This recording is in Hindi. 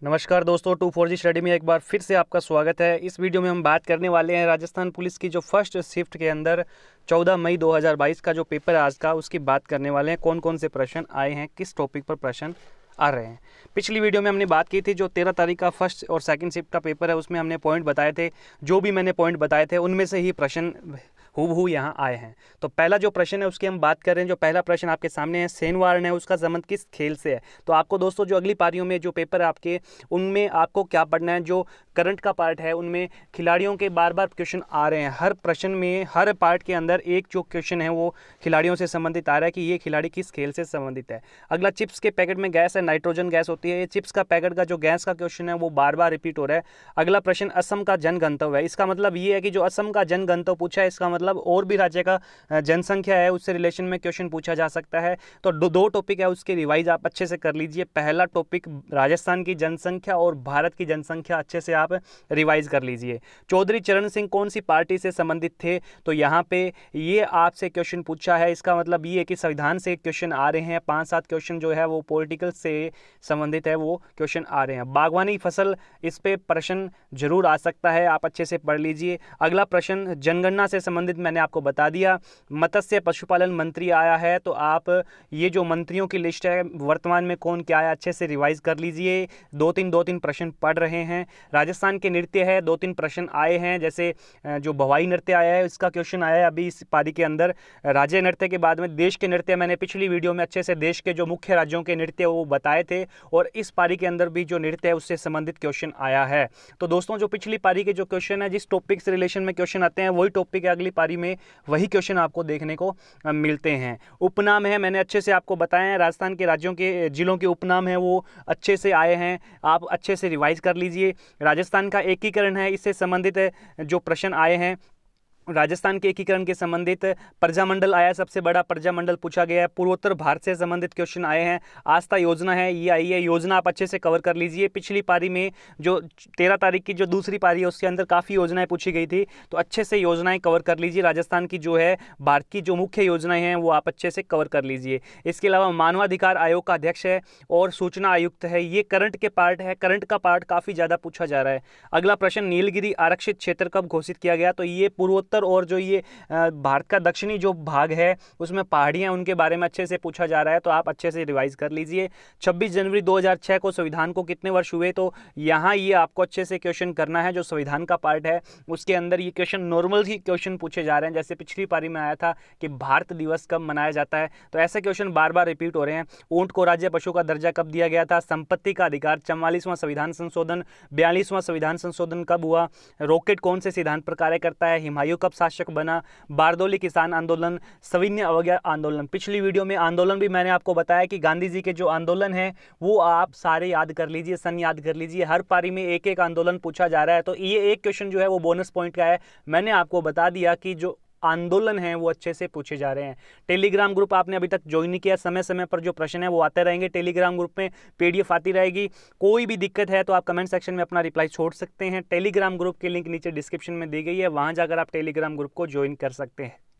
नमस्कार दोस्तों, 24G स्टडी में एक बार फिर से आपका स्वागत है। इस वीडियो में हम बात करने वाले हैं राजस्थान पुलिस की जो फर्स्ट शिफ्ट के अंदर 14 मई 2022 का जो पेपर है आज का, उसकी बात करने वाले हैं। कौन कौन से प्रश्न आए हैं, किस टॉपिक पर प्रश्न आ रहे हैं। पिछली वीडियो में हमने बात की थी जो 13 तारीख का फर्स्ट और सेकंड शिफ्ट का पेपर है, उसमें हमने पॉइंट बताए थे। जो भी मैंने पॉइंट बताए थे उनमें से ही प्रश्न हूबहू यहाँ आए हैं। तो पहला जो प्रश्न है उसकी हम बात कर रहे हैं। जो पहला प्रश्न आपके सामने है, सेनवार्न है, उसका संबंध किस खेल से है। तो आपको दोस्तों जो अगली पारियों में जो पेपर है आपके, उनमें आपको क्या पढ़ना है, जो करंट का पार्ट है उनमें खिलाड़ियों के बार बार क्वेश्चन आ रहे हैं। हर प्रश्न में, हर पार्ट के अंदर एक जो क्वेश्चन है वो खिलाड़ियों से संबंधित आ रहा है कि ये खिलाड़ी किस खेल से संबंधित है। अगला, चिप्स के पैकेट में गैस है, नाइट्रोजन गैस होती है। ये चिप्स का पैकेट का जो गैस का क्वेश्चन है वो बार बार रिपीट हो रहा है। अगला प्रश्न, असम का जन गंतव्य है। इसका मतलब ये है कि जो असम का जन गंतव्य पूछा है, इसका मतलब और भी राज्य का जनसंख्या है उससे रिलेशन में क्वेश्चन पूछा जा सकता है। तो दो टॉपिक है, उसके रिवाइज आप अच्छे से कर लीजिए। पहला टॉपिक राजस्थान की जनसंख्या और भारत की जनसंख्या, अच्छे से आप रिवाइज कर लीजिए। चौधरी चरण सिंह कौन सी पार्टी से संबंधित थे, तो यहाँ पे ये आपसे क्वेश्चन पूछा है। इसका मतलब ये है कि संविधान से क्वेश्चन आ रहे हैं। 5-7 क्वेश्चन जो है वो पॉलिटिकल से संबंधित है, वो क्वेश्चन आ रहे हैं। बागवानी फसल, इस पे प्रश्न जरूर आ सकता है, आप अच्छे से पढ़ लीजिए। अगला प्रश्न, जनगणना से संबंधित मैंने आपको बता दिया। मत्स्य पशुपालन मंत्री आया है, तो आप ये जो मंत्रियों की लिस्ट है वर्तमान में कौन क्या है, अच्छे से रिवाइज कर लीजिए। दो तीन प्रश्न पढ़ रहे हैं। राजस्थान के नृत्य है, 2-3 प्रश्न आए हैं। जैसे जो भवाई नृत्य आया है, इसका क्वेश्चन आया है अभी इस पारी के अंदर। राज्य नृत्य के बाद में देश के नृत्य, मैंने पिछली वीडियो में अच्छे से देश के जो मुख्य राज्यों के नृत्य वो बताए थे, और इस पारी के अंदर भी जो नृत्य है उससे संबंधित क्वेश्चन आया है। तो दोस्तों जो पिछली पारी के जो क्वेश्चन है, जिस टॉपिक से रिलेशन में क्वेश्चन आते हैं वही टॉपिक है अगली पारी में, वही क्वेश्चन आपको देखने को मिलते हैं। उपनाम है, मैंने अच्छे से आपको बताया है, राजस्थान के राज्यों के जिलों के उपनाम है वो अच्छे से आए हैं, आप अच्छे से रिवाइज कर लीजिए। राजस्थान का एकीकरण है, इससे संबंधित जो प्रश्न आए हैं, राजस्थान के एकीकरण के संबंधित प्रजामंडल आया, सबसे बड़ा प्रजामंडल पूछा गया है। पूर्वोत्तर भारत से संबंधित क्वेश्चन आए हैं। आस्था योजना है, ये आई है, योजना आप अच्छे से कवर कर लीजिए। पिछली पारी में जो 13 तारीख की जो दूसरी पारी है उसके अंदर काफ़ी योजनाएं पूछी गई थी, तो अच्छे से योजनाएं कवर कर लीजिए। राजस्थान की जो है भारत की जो मुख्य योजनाएं हैं वो आप अच्छे से कवर कर लीजिए। इसके अलावा मानवाधिकार आयोग का अध्यक्ष है और सूचना आयुक्त है, ये करंट के पार्ट है। करंट का पार्ट काफ़ी ज़्यादा पूछा जा रहा है। अगला प्रश्न, नीलगिरी आरक्षित क्षेत्र कब घोषित किया गया, तो ये पूर्वोत्तर और जो ये भारत का दक्षिणी जो भाग है उसमें पहाड़ियां, उनके बारे में अच्छे से पूछा जा रहा है, तो आप अच्छे से रिवाइज कर लीजिए। 26 जनवरी 2006 को संविधान को कितने वर्ष हुए, तो यहाँ ये आपको अच्छे से क्वेश्चन करना है। जो संविधान का पार्ट है उसके अंदर ये क्वेश्चन नॉर्मल ही क्वेश्चन पूछे जा रहे हैं। जैसे पिछली पारी में आया था कि भारत दिवस कब मनाया जाता है, तो ऐसे क्वेश्चन बार बार रिपीट हो रहे हैं। ऊंट को राज्य पशु का दर्जा कब दिया गया था, संपत्ति का अधिकार, 44वां संविधान संशोधन, 42वां संविधान संशोधन कब हुआ, रॉकेट कौन से सिद्धांत पर कार्य करता है, हुमायूं कब शासक बना, बारदोली किसान आंदोलन, सविनय अवज्ञा आंदोलन। पिछली वीडियो में आंदोलन भी मैंने आपको बताया कि गांधी जी के जो आंदोलन है वो आप सारे याद कर लीजिए, सन याद कर लीजिए। हर पारी में एक एक आंदोलन पूछा जा रहा है, तो ये एक क्वेश्चन जो है वो बोनस पॉइंट का है। मैंने आपको बता दिया कि जो आंदोलन है वो अच्छे से पूछे जा रहे हैं। टेलीग्राम ग्रुप आपने अभी तक ज्वाइन नहीं किया, समय समय पर जो प्रश्न है वो आते रहेंगे। टेलीग्राम ग्रुप में पीडीएफ आती रहेगी। कोई भी दिक्कत है तो आप कमेंट सेक्शन में अपना रिप्लाई छोड़ सकते हैं। टेलीग्राम ग्रुप की लिंक नीचे डिस्क्रिप्शन में दी गई है, वहां जाकर आप टेलीग्राम ग्रुप को ज्वाइन कर सकते हैं।